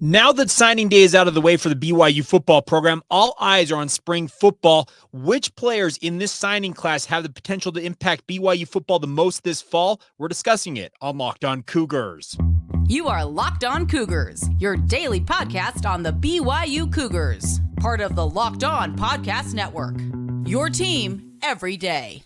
Now that signing day is out of the way for the BYU football program, all eyes are on spring football. Which players in this signing class have the potential to impact BYU football the most this fall? We're discussing it on Locked On Cougars. You are Locked On Cougars, your daily podcast on the BYU Cougars, part of the Locked On Podcast Network. Your team every day.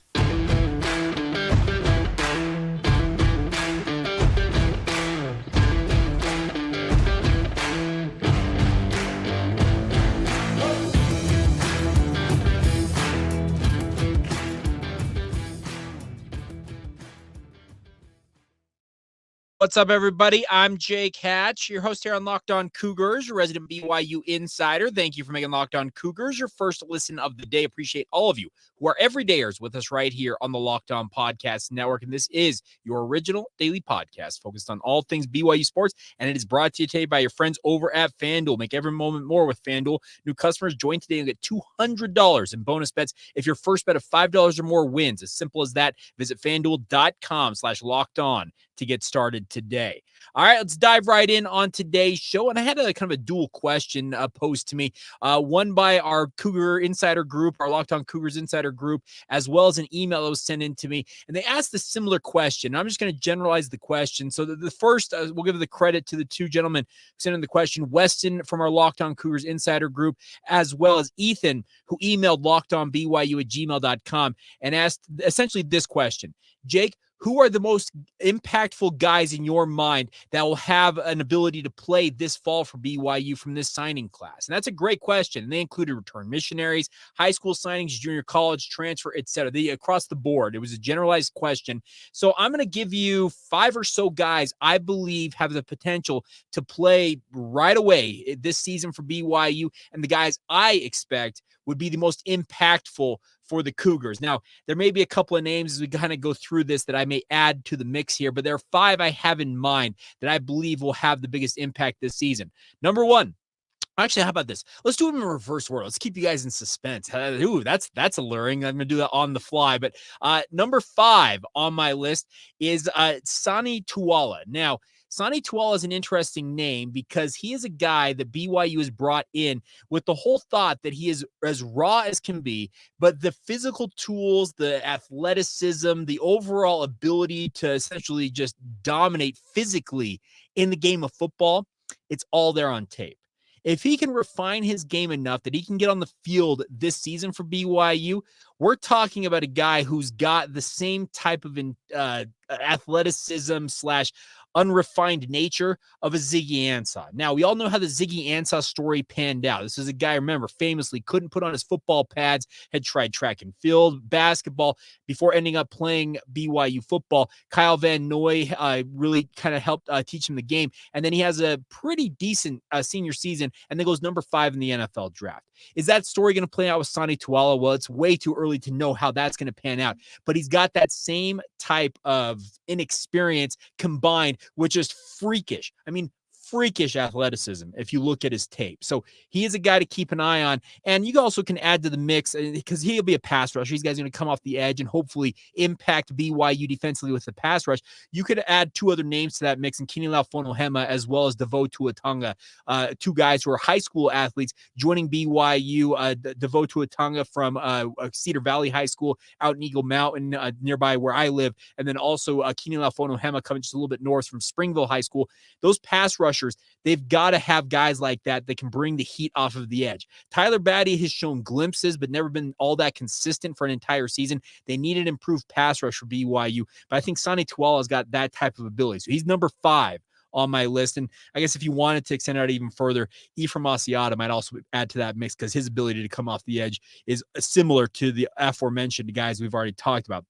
What's up, everybody? I'm Jake Hatch, your host here on Locked On Cougars, your resident BYU insider. Thank you for making Locked On Cougars your first listen of the day. Appreciate all of you who are everydayers with us right here on the Locked On Podcast Network. And this is your original daily podcast focused on all things BYU sports. And it is brought to you today by your friends over at FanDuel. Make every moment more with FanDuel. New customers join today and get $200 in bonus bets if your first bet of $5 or more wins. As simple as that. Visit FanDuel.com/lockedon to get started today. All right, let's dive right in on today's show. And I had a kind of a dual question posed to me, one by our Cougar Insider group, our Locked On Cougars Insider group, as well as an email that was sent in to me. And they asked a similar question. I'm just going to generalize the question. So the first, we'll give the credit to the two gentlemen who sent in the question, Weston from our Locked On Cougars Insider group, as well as Ethan, who emailed lockedonbyu@gmail.com and asked essentially this question. Jake, who are the most impactful guys in your mind that will have an ability to play this fall for BYU from this signing class? And that's a great question. And they included return missionaries, high school signings, junior college, transfer, etc. Across the board. It was a generalized question. So I'm going to give you 5 or so guys I believe have the potential to play right away this season for BYU. And the guys I expect would be the most impactful for the Cougars. Now, there may be a couple of names as we kind of go through this that I may add to the mix here, but there are 5 I have in mind that I believe will have the biggest impact this season. Number 1. Actually, how about this? Let's do it in reverse order. Let's keep you guys in suspense. Ooh, that's alluring. I'm going to do that on the fly. But number 5 on my list is Sani Tuala. Now, Sani Tuala is an interesting name because he is a guy that BYU has brought in with the whole thought that he is as raw as can be, but the physical tools, the athleticism, the overall ability to essentially just dominate physically in the game of football, it's all there on tape. If he can refine his game enough that he can get on the field this season for BYU, we're talking about a guy who's got the same type of athleticism / unrefined nature of a Ziggy Ansah. Now, we all know how the Ziggy Ansah story panned out. This is a guy, remember, famously couldn't put on his football pads, had tried track and field, basketball, before ending up playing BYU football. Kyle Van Noy really kind of helped teach him the game. And then he has a pretty decent senior season and then goes number 5 in the NFL draft. Is that story going to play out with Sani Tuala? Well, it's way too early to know how that's going to pan out. But he's got that same type of inexperience combined with just freakish. I mean, freakish athleticism if you look at his tape. So he is a guy to keep an eye on. And you also can add to the mix because he'll be a pass rusher. These guys are going to come off the edge and hopefully impact BYU defensively with the pass rush. You could add 2 other names to that mix in Kini Laufonohema as well as Devo Tuatanga, 2 guys who are high school athletes joining BYU. Devo Tuatanga from Cedar Valley High School out in Eagle Mountain nearby where I live. And then also Kini Laufonohema coming just a little bit north from Springville High School. Those pass rushers, they've got to have guys like that that can bring the heat off of the edge. Tyler Batty has shown glimpses, but never been all that consistent for an entire season. They need an improved pass rush for BYU, but I think Sani Tuala has got that type of ability. So he's number 5 on my list. And I guess if you wanted to extend it out even further, Ephraim Asiata might also add to that mix because his ability to come off the edge is similar to the aforementioned guys we've already talked about.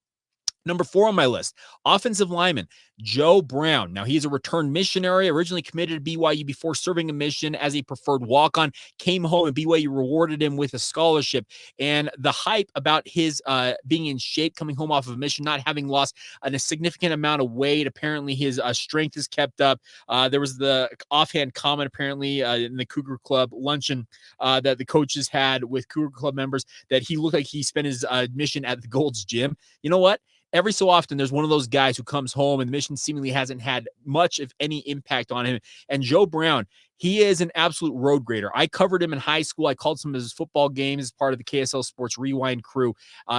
Number 4 on my list, offensive lineman, Joe Brown. Now, he's a return missionary, originally committed to BYU before serving a mission as a preferred walk-on, came home and BYU rewarded him with a scholarship. And the hype about his being in shape, coming home off of a mission, not having lost a significant amount of weight. Apparently, his strength is kept up. There was the offhand comment, apparently, in the Cougar Club luncheon that the coaches had with Cougar Club members that he looked like he spent his mission at the Gold's Gym. You know what? Every so often, there's one of those guys who comes home and the mission seemingly hasn't had much, if any, impact on him. And Joe Brown, He is an absolute road grader. I covered him in high school. I called some of his football games as part of the KSL Sports Rewind crew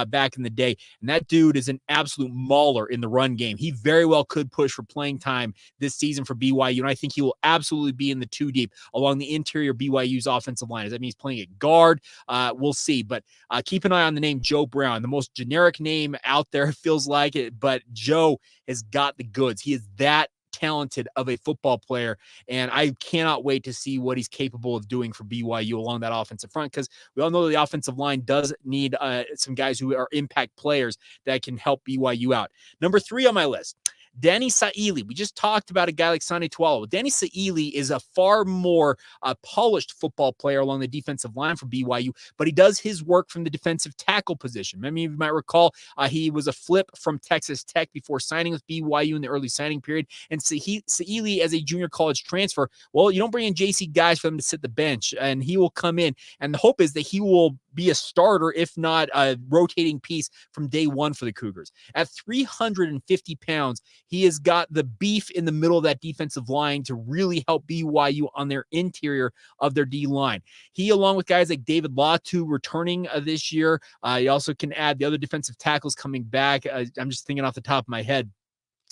back in the day. And that dude is an absolute mauler in the run game. He very well could push for playing time this season for BYU. And I think he will absolutely be in the two deep along the interior BYU's offensive line. Does that mean he's playing at guard? We'll see. But keep an eye on the name Joe Brown, the most generic name out there, feels like it. But Joe has got the goods. He is that talented of a football player, and I cannot wait to see what he's capable of doing for BYU along that offensive front, because we all know the offensive line does need some guys who are impact players that can help BYU out. Number 3 on my list, Danny Saili. We just talked about a guy like Sani Tuala. Well, Danny Saili is a far more polished football player along the defensive line for BYU, but he does his work from the defensive tackle position. Many of you might recall he was a flip from Texas Tech before signing with BYU in the early signing period. And Saili, as a junior college transfer, well, you don't bring in JC guys for them to sit the bench, and he will come in. And the hope is that he will be a starter, if not a rotating piece from day one for the Cougars. At 350 pounds, he has got the beef in the middle of that defensive line to really help BYU on their interior of their D line. He, along with guys like David Latu returning this year, he also can add the other defensive tackles coming back. I'm just thinking off the top of my head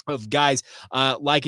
of guys like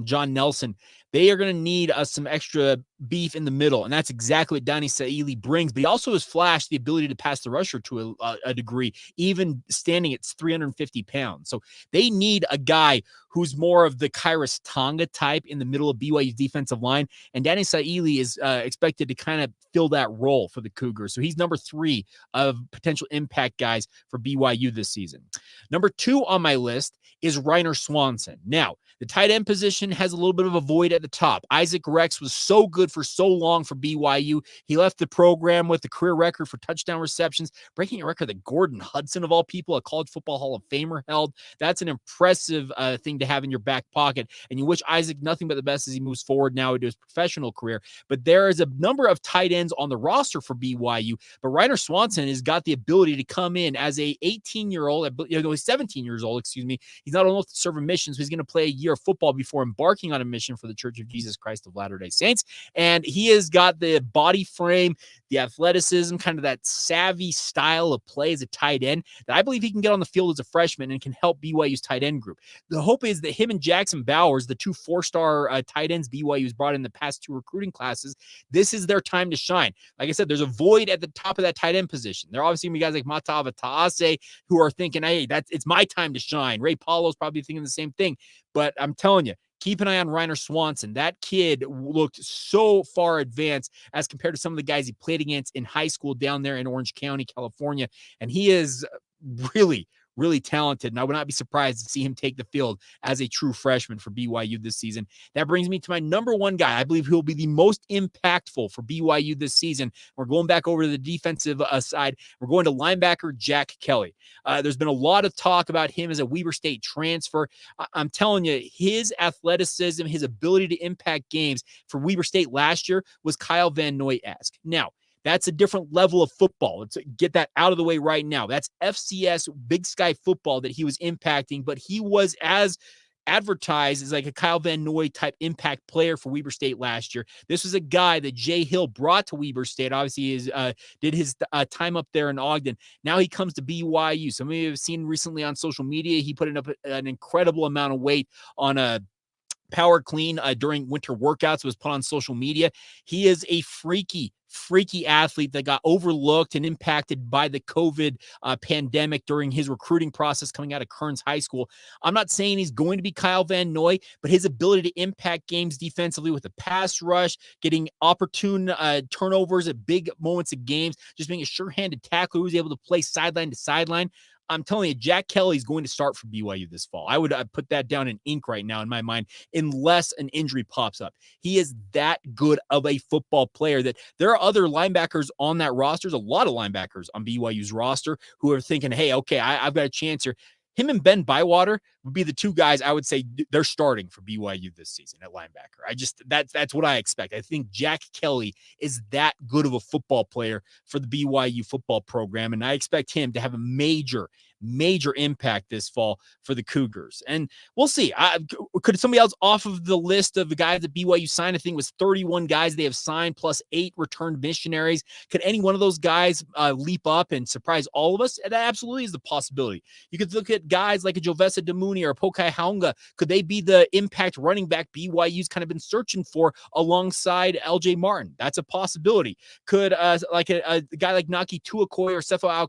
John Nelson. They are going to need some extra beef in the middle, and that's exactly what Danny Saili brings. But he also has flashed the ability to pass the rusher to a degree, even standing at 350 pounds. So they need a guy who's more of the Kairos Tonga type in the middle of BYU's defensive line, and Danny Saili is expected to kind of fill that role for the Cougars. So he's number 3 of potential impact guys for BYU this season. Number 2 on my list is Ryner Swanson. Now, the tight end position has a little bit of a void at the top. Isaac Rex was so good for so long for BYU. He left the program with the career record for touchdown receptions, breaking a record that Gordon Hudson, of all people, a college football Hall of Famer, held. That's an impressive thing to have in your back pocket, and you wish Isaac nothing but the best as he moves forward now into his professional career. But there is a number of tight ends on the roster for BYU, but Ryner Swanson has got the ability to come in as a 18-year-old, he's 17 years old, excuse me. He's not only to serve a mission, so he's going to play a year of football before embarking on a mission for the Church of Jesus Christ of Latter-day Saints. And he has got the body frame, the athleticism, kind of that savvy style of play as a tight end that I believe he can get on the field as a freshman and can help BYU's tight end group. The hope is that him and Jackson Bowers, the 2 4-star tight ends BYU's brought in the past 2 recruiting classes, this is their time to shine. Like I said, there's a void at the top of that tight end position. There are obviously going to be guys like Matava Taase who are thinking, hey, it's my time to shine. Ray Paulo's probably thinking the same thing. But I'm telling you, keep an eye on Ryner Swanson. That kid looked so far advanced as compared to some of the guys he played against in high school down there in Orange County, California. And he is really, really talented, and I would not be surprised to see him take the field as a true freshman for BYU this season. That brings me to my number 1 guy. I believe he'll be the most impactful for BYU this season. We're going back over to the defensive side. We're going to linebacker Jack Kelly. There's been a lot of talk about him as a Weber State transfer. I'm telling you, his athleticism, his ability to impact games for Weber State last year was Kyle Van Noy-esque. Now, that's a different level of football. Let's get that out of the way right now. That's FCS Big Sky football that he was impacting, but he was as advertised as like a Kyle Van Noy type impact player for Weber State last year. This was a guy that Jay Hill brought to Weber State. Obviously, he did his time up there in Ogden. Now he comes to BYU. Some of you have seen recently on social media, he put up an incredible amount of weight on a power clean during winter workouts. Was put on social media. He is a freaky athlete that got overlooked and impacted by the COVID pandemic during his recruiting process coming out of Kearns High School. I'm not saying he's going to be Kyle Van Noy, but his ability to impact games defensively with a pass rush, getting opportune turnovers at big moments of games, just being a sure-handed tackler who's able to play sideline to sideline. I'm telling you, Jack Kelly is going to start for BYU this fall. I would put that down in ink right now in my mind, unless an injury pops up. He is that good of a football player that there are other linebackers on that roster. There's a lot of linebackers on BYU's roster who are thinking, hey, okay, I've got a chance here. Him and Ben Bywater would be the 2 guys I would say they're starting for BYU this season at linebacker. That's what I expect. I think Jack Kelly is that good of a football player for the BYU football program, and I expect him to have a major major impact this fall for the Cougars. And we'll see. Could somebody else off of the list of the guys that BYU signed, I think it was 31 guys they have signed plus 8 returned missionaries. Could any one of those guys leap up and surprise all of us? That absolutely is the possibility. You could look at guys like a Jovesa Damuni or Pokai Haunga. Could they be the impact running back BYU's kind of been searching for alongside LJ Martin? That's a possibility. Could like a guy like Naki Tuakoi or Sefo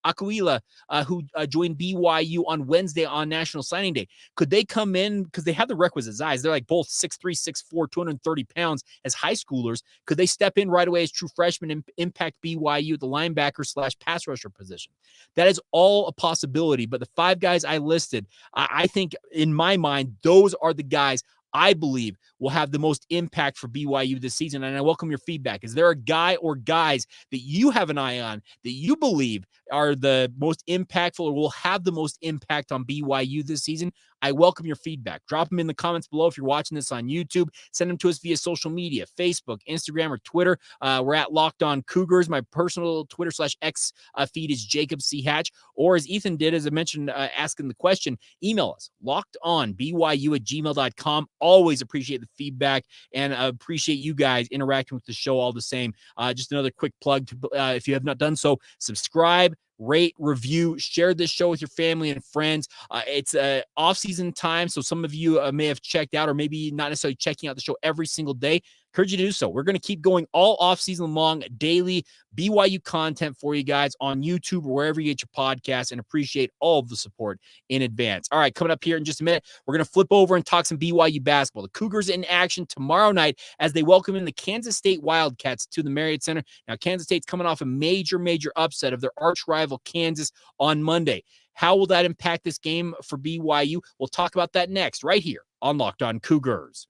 Akuila, who joined BYU on Wednesday on National Signing Day, could they come in because they have the requisite size? They're like both 6'3", 6'4", 230 pounds as high schoolers. Could they step in right away as true freshmen and impact BYU at the linebacker / pass rusher position? That is all a possibility. But the 5 guys I listed, I think in my mind, those are the guys I believe will have the most impact for BYU this season. And I welcome your feedback. Is there a guy or guys that you have an eye on that you believe are the most impactful or will have the most impact on BYU this season? I welcome your feedback. Drop them in the comments below if you're watching this on YouTube. Send them to us via social media, Facebook, Instagram, or Twitter. We're at Locked On Cougars. My personal Twitter /X feed is Jacob C. Hatch. Or as Ethan did, as I mentioned, asking the question, email us, lockedonbyu@gmail.com. Always appreciate the feedback and appreciate you guys interacting with the show all the same. Just another quick plug. If you have not done so, subscribe, rate, review, share this show with your family and friends. It's off-season time, so some of you may have checked out or maybe not necessarily checking out the show every single day. Encourage you to do so. We're going to keep going all off-season long, daily BYU content for you guys on YouTube or wherever you get your podcasts, and appreciate all of the support in advance. All right, coming up here in just a minute, we're going to flip over and talk some BYU basketball. The Cougars in action tomorrow night as they welcome in the Kansas State Wildcats to the Marriott Center. Now, Kansas State's coming off a major upset of their arch rival Kansas on Monday. How will that impact this game for BYU? We'll talk about that next, right here on Locked On Cougars.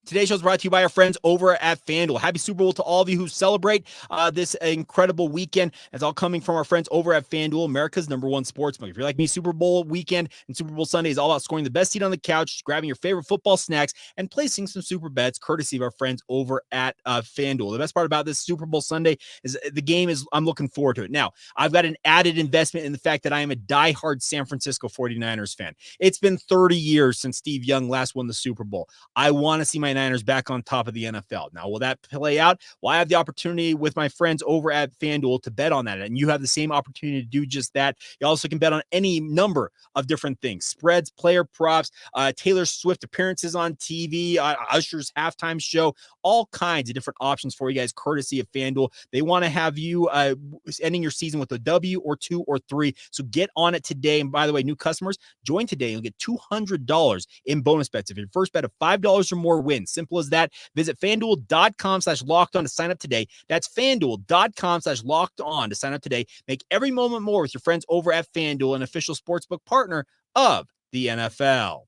Today's show is brought to you by our friends over at FanDuel. Happy Super Bowl to all of you who celebrate this incredible weekend. It's all coming from our friends over at FanDuel, America's #1 sportsbook. If you're like me, Super Bowl weekend and Super Bowl Sunday is all about scoring the best seat on the couch, grabbing your favorite football snacks, and placing some super bets courtesy of our friends over at FanDuel. The best part about this Super Bowl Sunday is the game I'm looking forward to it. Now, I've got an added investment in the fact that I am a diehard San Francisco 49ers fan. It's been 30 years since Steve Young last won the Super Bowl. I want to see my Niners back on top of the NFL. Now, will that play out? Well, I have the opportunity with my friends over at FanDuel to bet on that, and you have the same opportunity to do just that. You also can bet on any number of different things: spreads, player props, Taylor Swift appearances on TV, Usher's halftime show, all kinds of different options for you guys, courtesy of FanDuel. They want to have you ending your season with a W or 2 or 3. So get on it today. And by the way, new customers, join today. You'll get $200 in bonus bets if your first bet of $5 or more wins. Simple as that. Visit FanDuel.com/lockedon to sign up today. That's FanDuel.com/lockedon to sign up today. Make every moment more with your friends over at FanDuel, an official sportsbook partner of the NFL.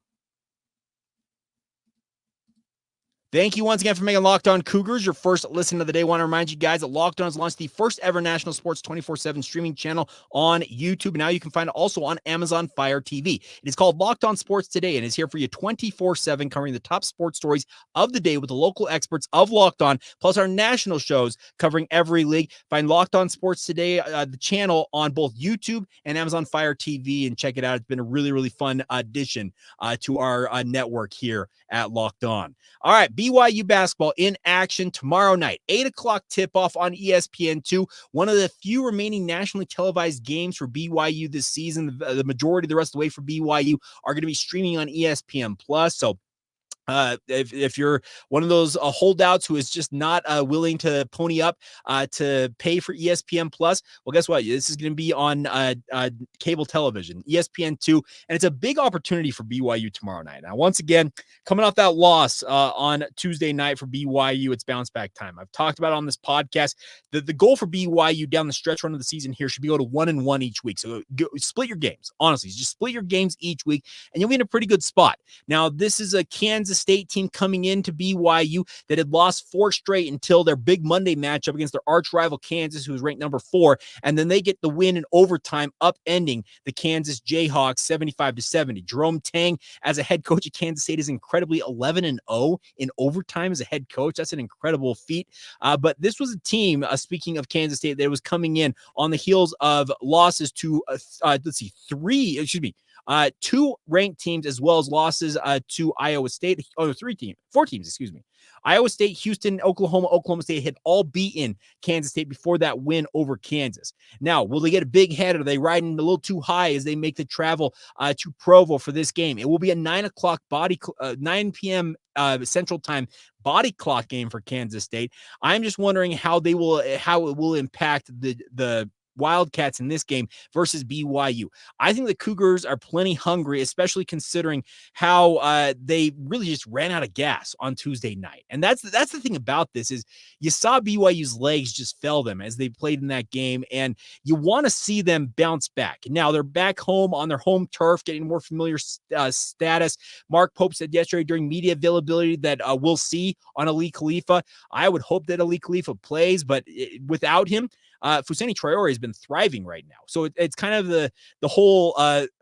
Thank you once again for making Locked On Cougars your first listen of the day. I want to remind you guys that Locked On has launched the first ever national sports 24/7 streaming channel on YouTube. Now you can find it also on Amazon Fire TV. It is called Locked On Sports Today and is here for you 24/7, covering the top sports stories of the day with the local experts of Locked On, plus our national shows covering every league. Find Locked On Sports Today, the channel, on both YouTube and Amazon Fire TV, and check it out. It's been a really fun addition to our network here at Locked On. All right, BYU basketball in action tomorrow night, 8 o'clock tip-off on ESPN2. One of the few remaining nationally televised games for BYU this season. The majority of the rest of the way for BYU are going to be streaming on ESPN+. So if you're one of those holdouts who is just not willing to pony up to pay for ESPN Plus, well, guess what? This is going to be on cable television, ESPN2, and it's a big opportunity for BYU tomorrow night. Now, once again, coming off that loss on Tuesday night for BYU, it's bounce back time. I've talked about it on this podcast. The goal for BYU down the stretch run of the season here should be go to 1-1 each week. So split your games. Honestly, just split your games each week, and you'll be in a pretty good spot. Now, this is a Kansas State team coming into BYU that had lost 4 straight until their big Monday matchup against their arch rival Kansas, who was ranked number 4, and then they get the win in overtime, upending the Kansas Jayhawks 75-70. Jerome Tang, as a head coach at Kansas State, is incredibly 11-0 in overtime as a head coach. That's an incredible feat. But this was a team, speaking of Kansas State, that was coming in on the heels of losses to, two ranked teams, as well as losses to Iowa State. Four teams, excuse me. Iowa State, Houston, Oklahoma State had all beaten Kansas State before that win over Kansas. Now, will they get a big head? Are they riding a little too high as they make the travel to Provo for this game? It will be a 9 p.m. Central Time body clock game for Kansas State. I'm just wondering how it will impact the Wildcats in this game versus BYU. I think the Cougars are plenty hungry, especially considering how they really just ran out of gas on Tuesday night. And that's the thing about this is you saw BYU's legs just fail them as they played in that game, and you want to see them bounce back. Now they're back home on their home turf, getting more familiar status. Mark Pope said yesterday during media availability that we'll see on Ali Khalifa. I would hope that Ali Khalifa plays, but without him, Fousseyni Traore has been thriving right now. So it's kind of the whole,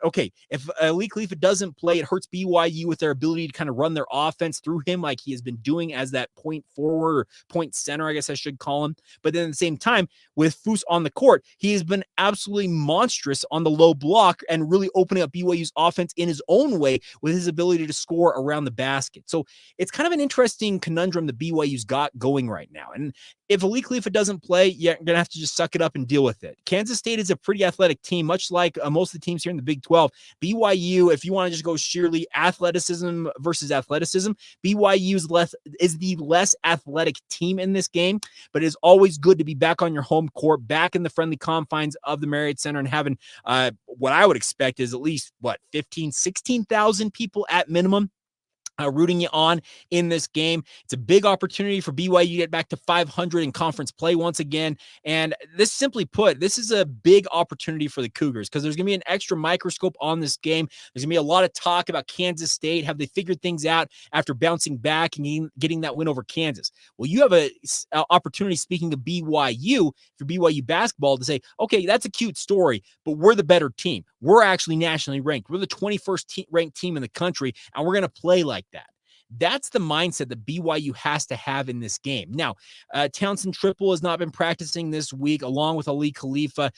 okay, if Ali Khalifa doesn't play, it hurts BYU with their ability to kind of run their offense through him like he has been doing as that point forward or point center, I guess I should call him. But then at the same time, with Fous on the court, he has been absolutely monstrous on the low block and really opening up BYU's offense in his own way with his ability to score around the basket. So it's kind of an interesting conundrum that BYU's got going right now. And if Ali Khalifa doesn't play, you're going to have to just suck it up and deal with it. Kansas State is a pretty athletic team, much like most of the teams here in the Big 12. BYU, if you want to just go sheerly athleticism versus athleticism, BYU is the less athletic team in this game, but it is always good to be back on your home court, back in the friendly confines of the Marriott Center, and having what I would expect is at least, 15, 16,000 people at minimum rooting you on in this game. It's a big opportunity for BYU to get back to 500 in conference play once again. And this, simply put, this is a big opportunity for the Cougars because there's going to be an extra microscope on this game. There's going to be a lot of talk about Kansas State. Have they figured things out after bouncing back and getting that win over Kansas? Well, you have an opportunity, speaking of BYU, for BYU basketball to say, okay, that's a cute story, but we're the better team. We're actually nationally ranked. We're the 21st ranked team in the country, and we're going to play like that. That's the mindset that BYU has to have in this game. Now, Townsend Triple has not been practicing this week, along with Ali Khalifa.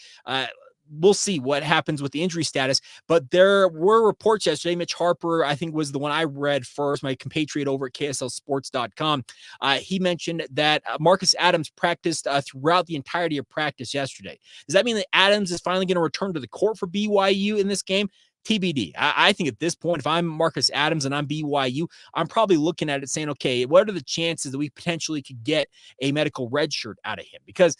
We'll see what happens with the injury status, but there were reports yesterday. Mitch Harper, I think, was the one I read first, my compatriot over at KSLSports.com. He mentioned that Marcus Adams practiced throughout the entirety of practice yesterday. Does that mean that Adams is finally going to return to the court for BYU in this game? TBD. I think at this point, if I'm Marcus Adams and I'm BYU, I'm probably looking at it saying, okay, what are the chances that we potentially could get a medical red shirt out of him? Because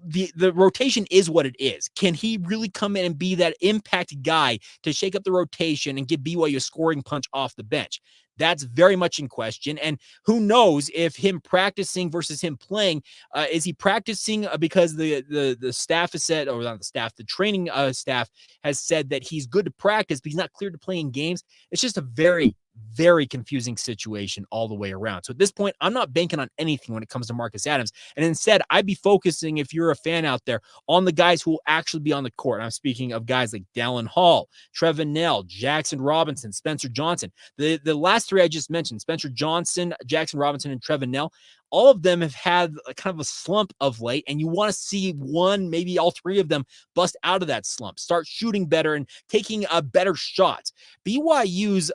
the rotation is what it is. Can he really come in and be that impact guy to shake up the rotation and give BYU a scoring punch off the bench? That's very much in question. And who knows if him practicing versus him playing, is he practicing because the staff has said, or not the staff, the training staff has said that he's good to practice, but he's not cleared to play in games. It's just a very, very confusing situation all the way around. So at this point, I'm not banking on anything when it comes to Marcus Adams. And instead, I'd be focusing, if you're a fan out there, on the guys who will actually be on the court. I'm speaking of guys like Dallin Hall, Trevin Nell, Jackson Robinson, Spencer Johnson. The last three I just mentioned, Spencer Johnson, Jackson Robinson, and Trevin Nell, all of them have had a kind of a slump of late, and you want to see one, maybe all three of them bust out of that slump, start shooting better and taking better shots. BYU's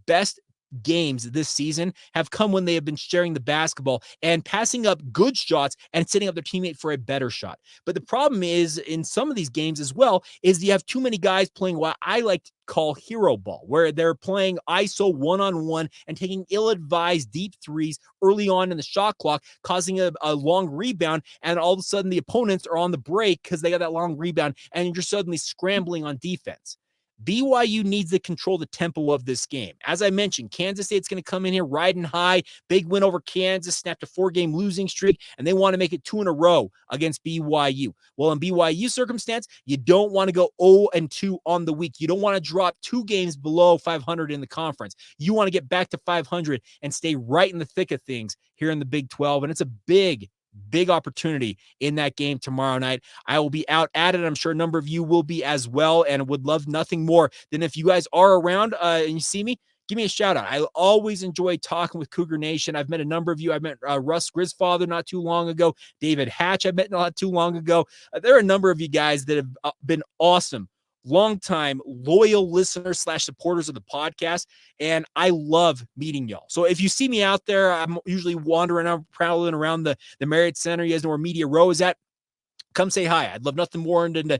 best games this season have come when they have been sharing the basketball and passing up good shots and setting up their teammate for a better shot. But the problem is, in some of these games as well, is you have too many guys playing what I like to call hero ball, where they're playing ISO one-on-one and taking ill-advised deep threes early on in the shot clock, causing a long rebound, and all of a sudden the opponents are on the break because they got that long rebound, and you're suddenly scrambling on defense. BYU needs to control the tempo of this game. As I mentioned, Kansas State's going to come in here riding high, big win over Kansas, snapped a 4-game losing streak, and they want to make it 2 in a row against BYU. Well, in BYU circumstance, you don't want to go 0-2 on the week. You don't want to drop 2 games below 500 in the conference. You want to get back to 500 and stay right in the thick of things here in the Big 12, and it's a big opportunity in that game tomorrow night. I will be out at it. I'm sure a number of you will be as well, and would love nothing more than if you guys are around and you see me, give me a shout out. I always enjoy talking with Cougar Nation. I've met a number of you. I met Russ Grisfather not too long ago. David Hatch I met not too long ago. There are a number of you guys that have been awesome, longtime loyal listeners / supporters of the podcast, and I love meeting y'all. So if you see me out there, I'm usually wandering around, prowling around the Marriott Center. You guys know where Media Row is at. Come say hi. I'd love nothing more than to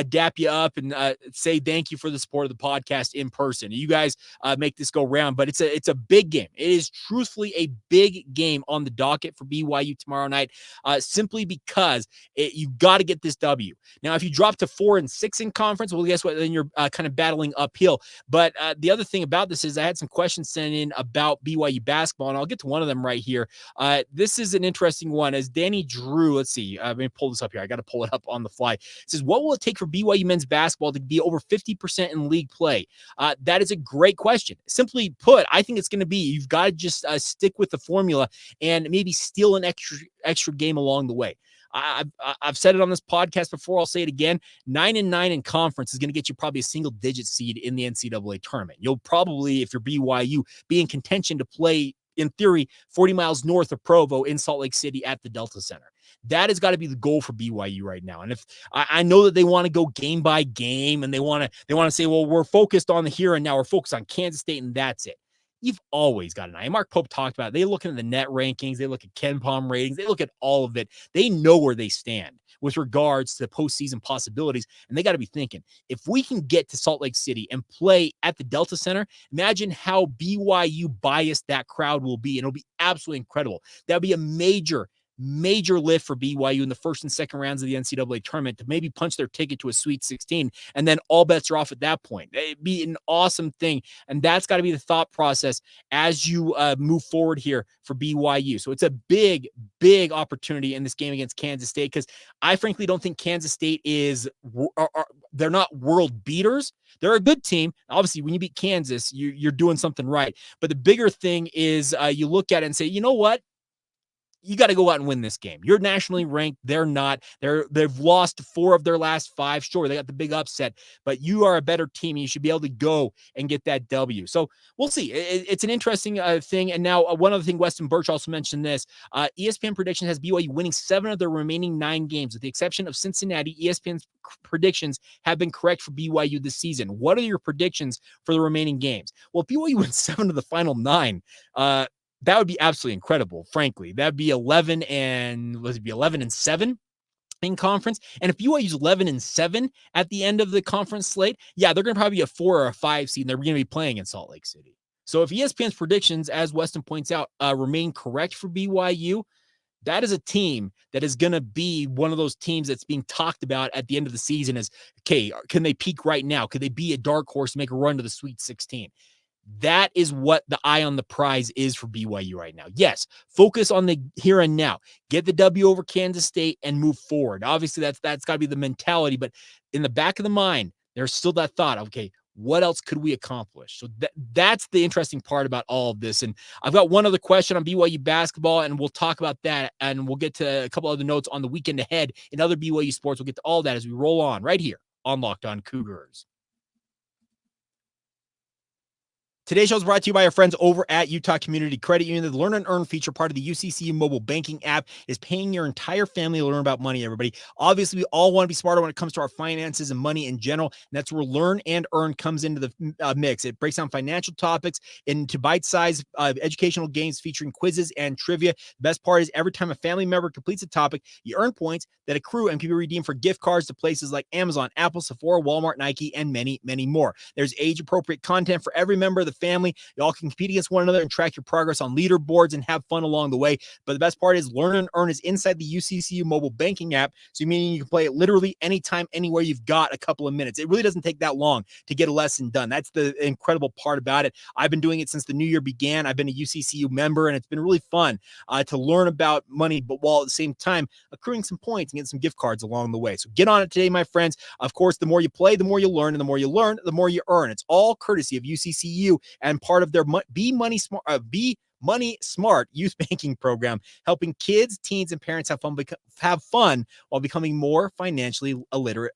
dap you up and say thank you for the support of the podcast in person. You guys make this go round, but it's a big game. It is truthfully a big game on the docket for BYU tomorrow night, simply because you got to get this W. Now, if you drop to 4-6 in conference, well, guess what? Then you're kind of battling uphill. But the other thing about this is I had some questions sent in about BYU basketball, and I'll get to one of them right here. This is an interesting one. As Danny Drew, let's see, let me pull this up here. I got to pull it up on the fly. It says, what will it take for BYU men's basketball to be over 50% in league play? That is a great question. Simply put, I think it's going to be, you've got to just stick with the formula and maybe steal an extra game along the way. I've said it on this podcast before. I'll say it again. 9-9 in conference is going to get you probably a single-digit seed in the NCAA tournament. You'll probably, if you're BYU, be in contention to play, in theory, 40 miles north of Provo in Salt Lake City at the Delta Center. That has got to be the goal for BYU right now. And if I know that they want to go game by game and they want to say, well, we're focused on the here and now, we're focused on Kansas State and that's it. You've always got an eye. Mark Pope talked about it. They look at the net rankings. They look at KenPom ratings. They look at all of it. They know where they stand with regards to postseason possibilities. And they got to be thinking, if we can get to Salt Lake City and play at the Delta Center, imagine how BYU biased that crowd will be. And it'll be absolutely incredible. That'll be a major lift for BYU in the first and second rounds of the NCAA tournament to maybe punch their ticket to a Sweet 16, and then all bets are off at that point. It'd be an awesome thing, and that's got to be the thought process as you move forward here for BYU. So it's a big opportunity in this game against Kansas State, because I frankly don't think Kansas State they're not world beaters. They're a good team. Obviously, when you beat Kansas, you're doing something right. But the bigger thing is you look at it and say, you know what? You got to go out and win this game. You're nationally ranked. They're not. They've lost 4 of their last 5. Sure, they got the big upset, but you are a better team. And you should be able to go and get that W. So we'll see. It's an interesting thing. And now one other thing, Weston Birch also mentioned this. ESPN predictions has BYU winning 7 of their remaining 9 games. With the exception of Cincinnati, ESPN's predictions have been correct for BYU this season. What are your predictions for the remaining games? Well, if BYU wins 7 of the final 9, that would be absolutely incredible, frankly. That'd be 11 and 7 in conference. And if BYU's 11-7 at the end of the conference slate, yeah, they're going to probably be a 4 or a 5 seed, and they're going to be playing in Salt Lake City. So if ESPN's predictions, as Weston points out, remain correct for BYU, that is a team that is going to be one of those teams that's being talked about at the end of the season as, okay, can they peak right now? Could they be a dark horse and make a run to the Sweet 16? That is what the eye on the prize is for BYU right now. Yes, focus on the here and now. Get the W over Kansas State and move forward. Obviously, that's got to be the mentality, but in the back of the mind, there's still that thought, okay, what else could we accomplish? So that's the interesting part about all of this. And I've got one other question on BYU basketball, and we'll talk about that, and we'll get to a couple other notes on the weekend ahead in other BYU sports. We'll get to all that as we roll on right here on Locked On Cougars. Today's show is brought to you by our friends over at Utah Community Credit Union. The Learn and Earn feature, part of the UCCU mobile banking app, is paying your entire family to learn about money, everybody. Obviously, we all want to be smarter when it comes to our finances and money in general, and that's where Learn and Earn comes into the mix. It breaks down financial topics into bite-sized educational games featuring quizzes and trivia. The best part is every time a family member completes a topic, you earn points that accrue and can be redeemed for gift cards to places like Amazon, Apple, Sephora, Walmart, Nike, and many, many more. There's age-appropriate content for every member of the family. You all can compete against one another and track your progress on leaderboards and have fun along the way. But the best part is Learn and Earn is inside the UCCU mobile banking app. So meaning you can play it literally anytime, anywhere you've got a couple of minutes. It really doesn't take that long to get a lesson done. That's the incredible part about it. I've been doing it since the new year began. I've been a UCCU member, and it's been really fun to learn about money, but while at the same time accruing some points and getting some gift cards along the way. So get on it today, my friends. Of course, the more you play, the more you learn, and the more you learn, the more you earn. It's all courtesy of UCCU and part of their Be Money Smart youth banking program, helping kids, teens, and parents have fun while becoming more financially illiterate.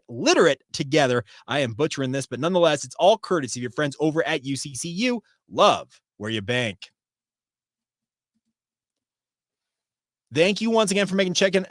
Literate together. I am butchering this, but nonetheless, it's all courtesy of your friends over at UCCU. Love where you bank. Thank you once again for making checking.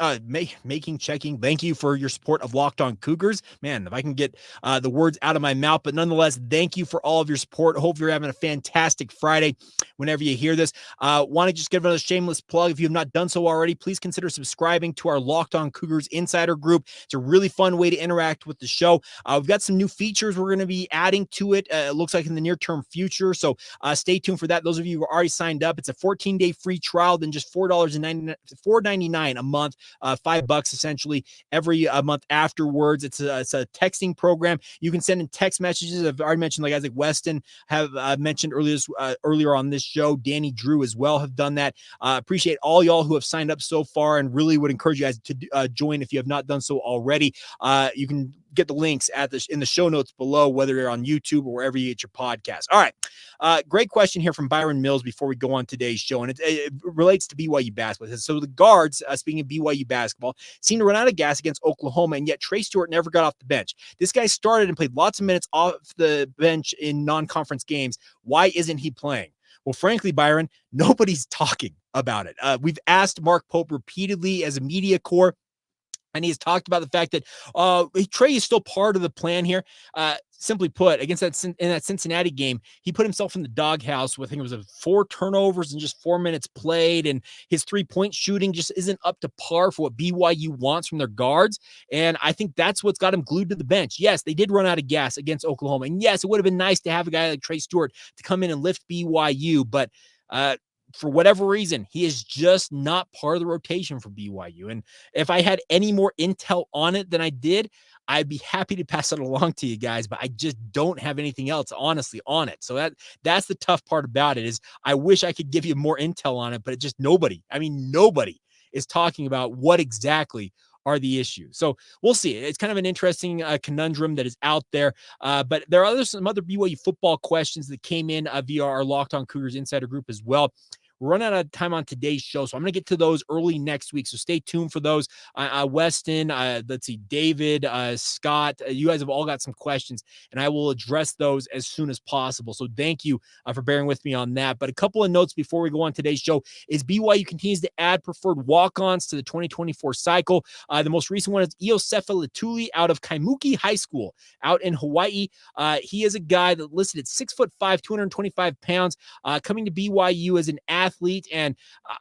Thank you for your support of Locked On Cougars. Man, if I can get the words out of my mouth, but nonetheless, thank you for all of your support. Hope you're having a fantastic Friday whenever you hear this. Want to just give another shameless plug. If you have not done so already, please consider subscribing to our Locked On Cougars Insider Group. It's a really fun way to interact with the show. We've got some new features we're going to be adding to it. It looks like in the near-term future, so stay tuned for that. Those of you who are already signed up, it's a 14-day free trial, then just $4.99 a month, $5 essentially every month afterwards. It's a texting program. You can send in text messages. I've already mentioned, like Isaac Weston have mentioned earlier on this show. Danny Drew as well have done that. Appreciate all y'all who have signed up so far, and really would encourage you guys to join if you have not done so already. You can get the links in the show notes below, whether you're on YouTube or wherever you get your podcast. All right. Great question here from Byron Mills before we go on today's show. And it relates to BYU basketball. So the guards, speaking of BYU basketball, seem to run out of gas against Oklahoma, and yet Trey Stewart never got off the bench. This guy started and played lots of minutes off the bench in non-conference games. Why isn't he playing? Well, frankly, Byron, nobody's talking about it. We've asked Mark Pope repeatedly as a media corps, and he's talked about the fact that Trey is still part of the plan here. Simply put, in that Cincinnati game, he put himself in the doghouse with, I think it was 4 turnovers and just 4 minutes played. And his 3-point shooting just isn't up to par for what BYU wants from their guards. And I think that's what's got him glued to the bench. Yes, they did run out of gas against Oklahoma. And yes, it would have been nice to have a guy like Trey Stewart to come in and lift BYU. But for whatever reason, he is just not part of the rotation for BYU. And if I had any more intel on it than I did, I'd be happy to pass it along to you guys, but I just don't have anything else, honestly, on it. So that's the tough part about it, is I wish I could give you more intel on it, but it's just nobody is talking about what exactly are the issues. So we'll see. It's kind of an interesting conundrum that is out there. But there are some other BYU football questions that came in via our Locked On Cougars Insider Group as well. We're running out of time on today's show, so I'm going to get to those early next week. So stay tuned for those. Weston, let's see, David, Scott, you guys have all got some questions, and I will address those as soon as possible. So thank you for bearing with me on that. But a couple of notes before we go on today's show is BYU continues to add preferred walk-ons to the 2024 cycle. The most recent one is Iosefa Letuli out of Kaimuki High School out in Hawaii. He is a guy that listed at 6'5", 225 pounds, coming to BYU as an athlete. And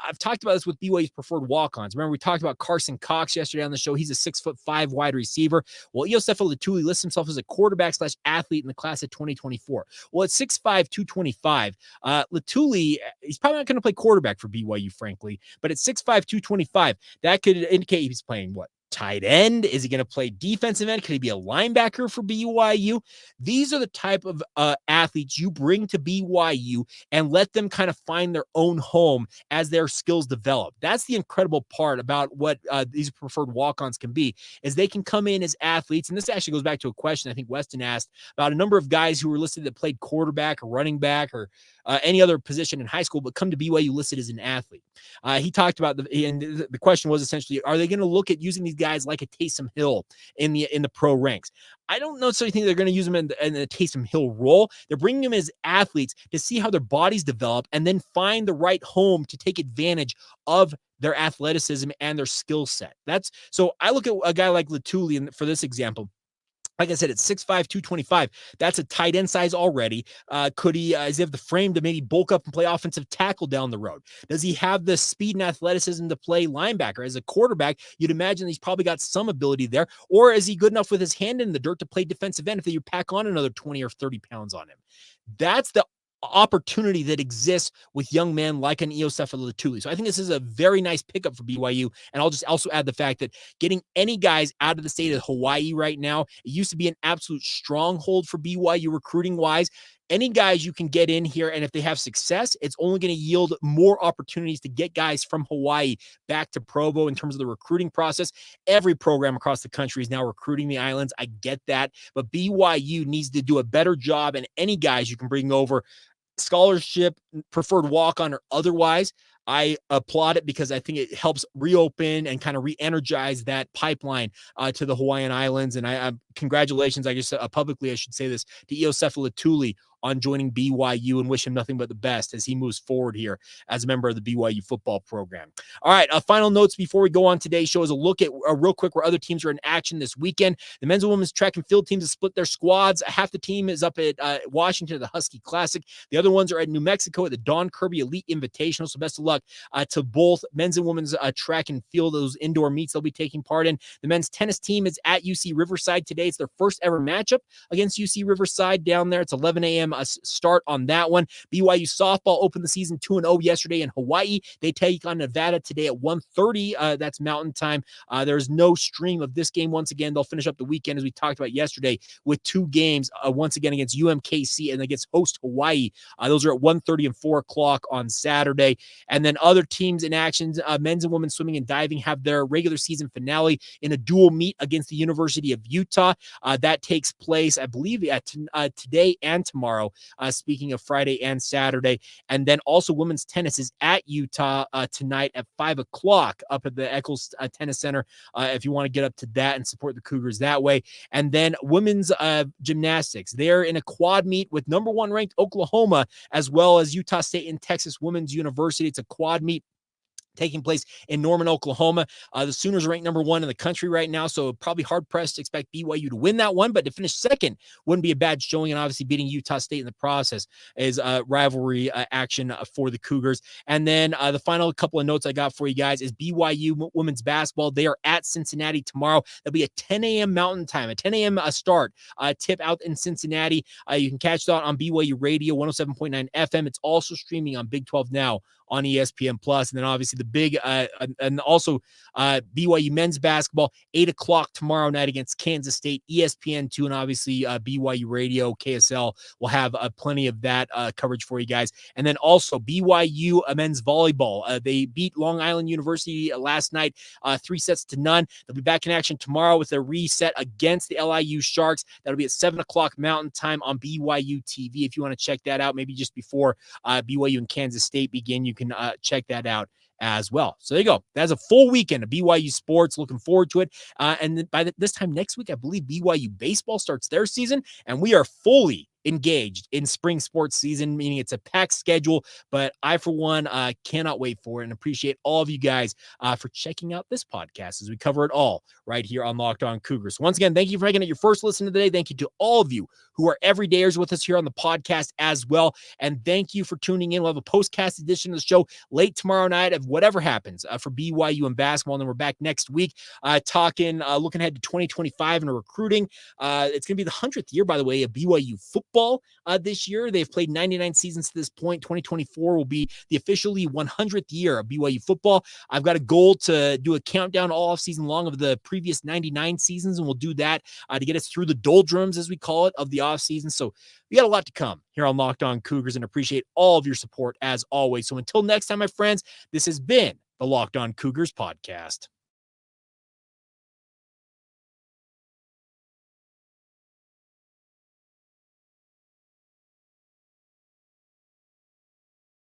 I've talked about this with BYU's preferred walk-ons. Remember, we talked about Carson Cox yesterday on the show. He's a 6'5" wide receiver. Well, Iosefa Letuli lists himself as a quarterback/athlete in the class of 2024. Well, at 6'5", 225, Letuli, he's probably not going to play quarterback for BYU, frankly, but at 6'5", 225, that could indicate he's playing what? Tight end? Is he going to play defensive end? Could he be a linebacker for BYU? These are the type of athletes you bring to BYU and let them kind of find their own home as their skills develop. That's the incredible part about what these preferred walk-ons can be, is they can come in as athletes. And this actually goes back to a question I think Weston asked about a number of guys who were listed that played quarterback or running back or any other position in high school, but come to BYU listed as an athlete. He talked about the question was essentially, are they going to look at using these guys like a Taysom Hill in the pro ranks? I don't necessarily think they're going to use them in the Taysom Hill role. They're bringing them as athletes to see how their bodies develop and then find the right home to take advantage of their athleticism and their skill set. So I look at a guy like Letuli for this example. Like I said, it's 6'5", 225. That's a tight end size already. Could he, does he have the frame to maybe bulk up and play offensive tackle down the road? Does he have the speed and athleticism to play linebacker? As a quarterback, you'd imagine he's probably got some ability there. Or is he good enough with his hand in the dirt to play defensive end if you pack on another 20 or 30 pounds on him? That's the opportunity that exists with young men like an Iosefa Letuli. So I think this is a very nice pickup for BYU. And I'll just also add the fact that getting any guys out of the state of Hawaii right now, it used to be an absolute stronghold for BYU recruiting wise. Any guys you can get in here, and if they have success, it's only going to yield more opportunities to get guys from Hawaii back to Provo in terms of the recruiting process. Every program across the country is now recruiting the islands. I get that, but BYU needs to do a better job, and any guys you can bring over, scholarship, preferred walk-on or otherwise, I applaud it because I think it helps reopen and kind of re-energize that pipeline to the Hawaiian Islands. And I congratulations, I guess publicly I should say this, to Iosefa Letuli on joining BYU, and wish him nothing but the best as he moves forward here as a member of the BYU football program. All right, final notes before we go on today's show is a look at real quick where other teams are in action this weekend. The men's and women's track and field teams have split their squads. Half the team is up at Washington at the Husky Classic. The other ones are at New Mexico at the Don Kirby Elite Invitational. So best of luck to both men's and women's track and field, those indoor meets they'll be taking part in. The men's tennis team is at UC Riverside today. It's their first ever matchup against UC Riverside down there. It's 11 a.m. Start on that one. BYU softball opened the season 2-0 yesterday in Hawaii. They take on Nevada today at 1:30. That's Mountain Time. There's no stream of this game. Once again, they'll finish up the weekend, as we talked about yesterday, with two games, once again against UMKC and against host Hawaii. Those are at 1:30 and 4 o'clock on Saturday. And then other teams in action, men's and women's swimming and diving have their regular season finale in a dual meet against the University of Utah. That takes place, I believe, today and tomorrow. Speaking of Friday and Saturday. And then also women's tennis is at Utah tonight at 5 o'clock up at the Eccles Tennis Center if you want to get up to that and support the Cougars that way. And then women's gymnastics, they're in a quad meet with number 1 ranked Oklahoma, as well as Utah State and Texas Women's University. It's a quad meet taking place in Norman, Oklahoma. The Sooners are ranked number 1 in the country right now, so probably hard-pressed to expect BYU to win that one, but to finish second wouldn't be a bad showing, and obviously beating Utah State in the process is rivalry action for the Cougars. And then the final couple of notes I got for you guys is BYU women's basketball. They are at Cincinnati tomorrow. That'll be a 10 a.m. Mountain Time, a 10 a.m. Start, tip out in Cincinnati. You can catch that on BYU Radio, 107.9 FM. It's also streaming on Big 12 Now on ESPN Plus. And then obviously the big and also BYU men's basketball, 8 o'clock tomorrow night against Kansas State, ESPN2, and obviously BYU Radio, KSL will have plenty of that coverage for you guys. And then also BYU men's volleyball. They beat Long Island University last night, 3-0. They'll be back in action tomorrow with a reset against the LIU Sharks. That'll be at 7 o'clock Mountain Time on BYU TV. If you want to check that out, maybe just before BYU and Kansas State begin, you can check that out as well. So there you go. That's a full weekend of BYU sports. Looking forward to it. And by this time next week, I believe BYU baseball starts their season, and we are fully engaged in spring sports season, meaning it's a packed schedule, but I, for one, cannot wait for it and appreciate all of you guys for checking out this podcast as we cover it all right here on Locked On Cougars. So once again, thank you for making it your first listen of the day. Thank you to all of you who are everydayers with us here on the podcast as well. And thank you for tuning in. We'll have a postcast edition of the show late tomorrow night of whatever happens for BYU and basketball. And then we're back next week talking, looking ahead to 2025 and recruiting. It's going to be the 100th year, by the way, of BYU football this year. They've played 99 seasons to this point. 2024 will be the officially 100th year of BYU football. I've got a goal to do a countdown all off season long of the previous 99 seasons, and we'll do that to get us through the doldrums, as we call it, of the off season. So we got a lot to come here on Locked On Cougars, and appreciate all of your support as always. So until next time, my friends, this has been the Locked On Cougars podcast.